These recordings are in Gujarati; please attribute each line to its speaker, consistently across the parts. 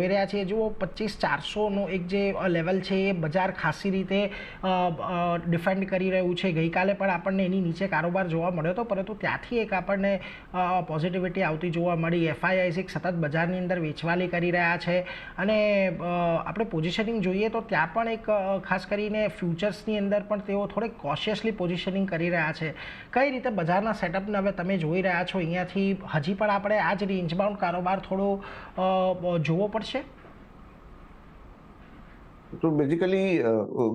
Speaker 1: જોઈ રહ્યા છીએ, જુઓ 25,400નો એક જે લેવલ છે એ બજાર ખાસી રીતે ડિફેન્ડ કરી રહ્યું છે. ગઈકાલે પણ આપણને એની નીચે કારોબાર જોવા મળ્યો હતો, પરંતુ ત્યાંથી એક આપણને પોઝિટિવિટી આવતી જોવા મળી. એફઆઈઆઈ સતત બજારની અંદર વેચવાલી કરી રહ્યા છે અને આપણે પોઝિશનિંગ જોઈએ તો ત્યાં પણ એક ખાસ કરીને ફ્યુચર્સની અંદર પણ તેઓ થોડીક કોશિયસલી પોઝિશનિંગ કરી રહ્યા છે. કઈ રીતે બજારના સેટઅપને હવે તમે જોઈ રહ્યા છો અહીંયાથી હજી પણ આપણે આ જ રેન્જબાઉન્ડ કારોબાર થોડો જોવો પડશે?
Speaker 2: તો basically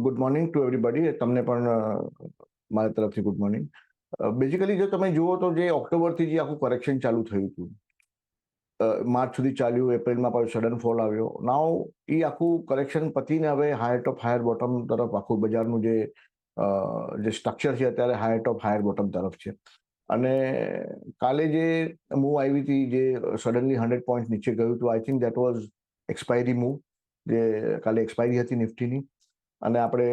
Speaker 2: good morning to everybody. તમને પણ મારા તરફથી ગુડ મોર્નિંગ. બેઝિકલી જો તમે જુઓ તો જે ઓક્ટોબરથી જે આખું કરેક્શન ચાલુ થયું હતું, માર્ચ સુધી ચાલ્યું, એપ્રિલમાં પણ સડન ફોલ આવ્યો. નાવ એ આખું કરેક્શન પતીને હવે હાયર ટોપ હાયર બોટમ તરફ આખું બજારનું જે સ્ટ્રક્ચર છે અત્યારે હાયર ટોપ હાયર બોટમ તરફ છે. અને કાલે જે મૂવ આવી હતી, જે સડનલી 100 પોઈન્ટ નીચે ગયું હતું, I think that was expiry move, જે કાલે એક્સપાયરી હતી નિફ્ટીની. અને આપણે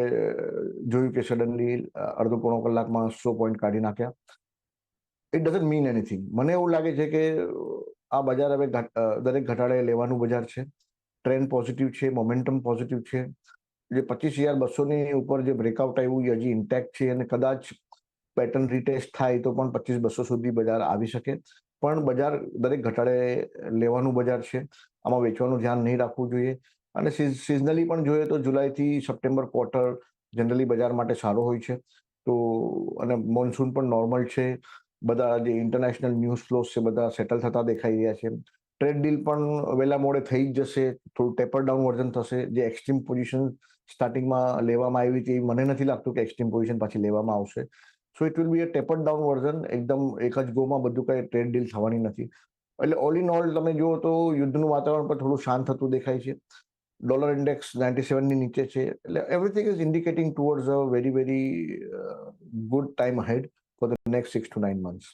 Speaker 2: જોયું કે સડનલી અડધો પોણો કલાકમાં 100 પોઈન્ટ કાઢી નાખ્યા. It doesn't mean anything. મને એવું લાગે છે કે આ બજાર હવે દરેક ઘટાડે લેવાનું બજાર છે. ટ્રેન્ડ પોઝિટિવ છે, મોમેન્ટમ પોઝિટિવ છે. જે 25,200ની ઉપર જે બ્રેકઆઉટ આવ્યું એ હજી ઇન્ટેક્ટ છે અને કદાચ પેટર્ન રીટેસ્ટ થાય તો પણ 25,200 સુધી બજાર આવી શકે. પણ બજાર દરેક ઘટાડે લેવાનું બજાર છે. આમાં વેચવાનું ધ્યાન નહીં રાખવું જોઈએ. અને સિઝનલી પણ જોઈએ તો જુલાઈથી સપ્ટેમ્બર ક્વાર્ટર જનરલી બજાર માટે સારો હોય છે. તો અને મોન્સૂન પણ નોર્મલ છે. બધા જે ઇન્ટરનેશનલ ન્યૂઝ ફ્લોઝ છે બધા સેટલ થતા દેખાઈ રહ્યા છે. ટ્રેડ ડીલ પણ વહેલા મોડે થઈ જ જશે. થોડું ટેપર ડાઉન વર્ઝન થશે. જે એક્સ્ટ્રીમ પોઝિશન સ્ટાર્ટિંગમાં લેવામાં આવી હતી, મને નથી લાગતું કે એક્સ્ટ્રીમ પોઝિશન પાછી લેવામાં આવશે. So it will be a taper down version. એકદમ એક જ ગોમાં બધું કઈ ટ્રેડ ડીલ થવાની નથી. એટલે ઓલ ઇન ઓલ તમે જુઓ તો યુદ્ધનું વાતાવરણ પણ થોડું શાંત થતું દેખાય છે. ડોલર ઇન્ડેક્સ 97ની નીચે છે. એટલે everything is indicating towards a very very good time ahead for the next 6 to 9 months.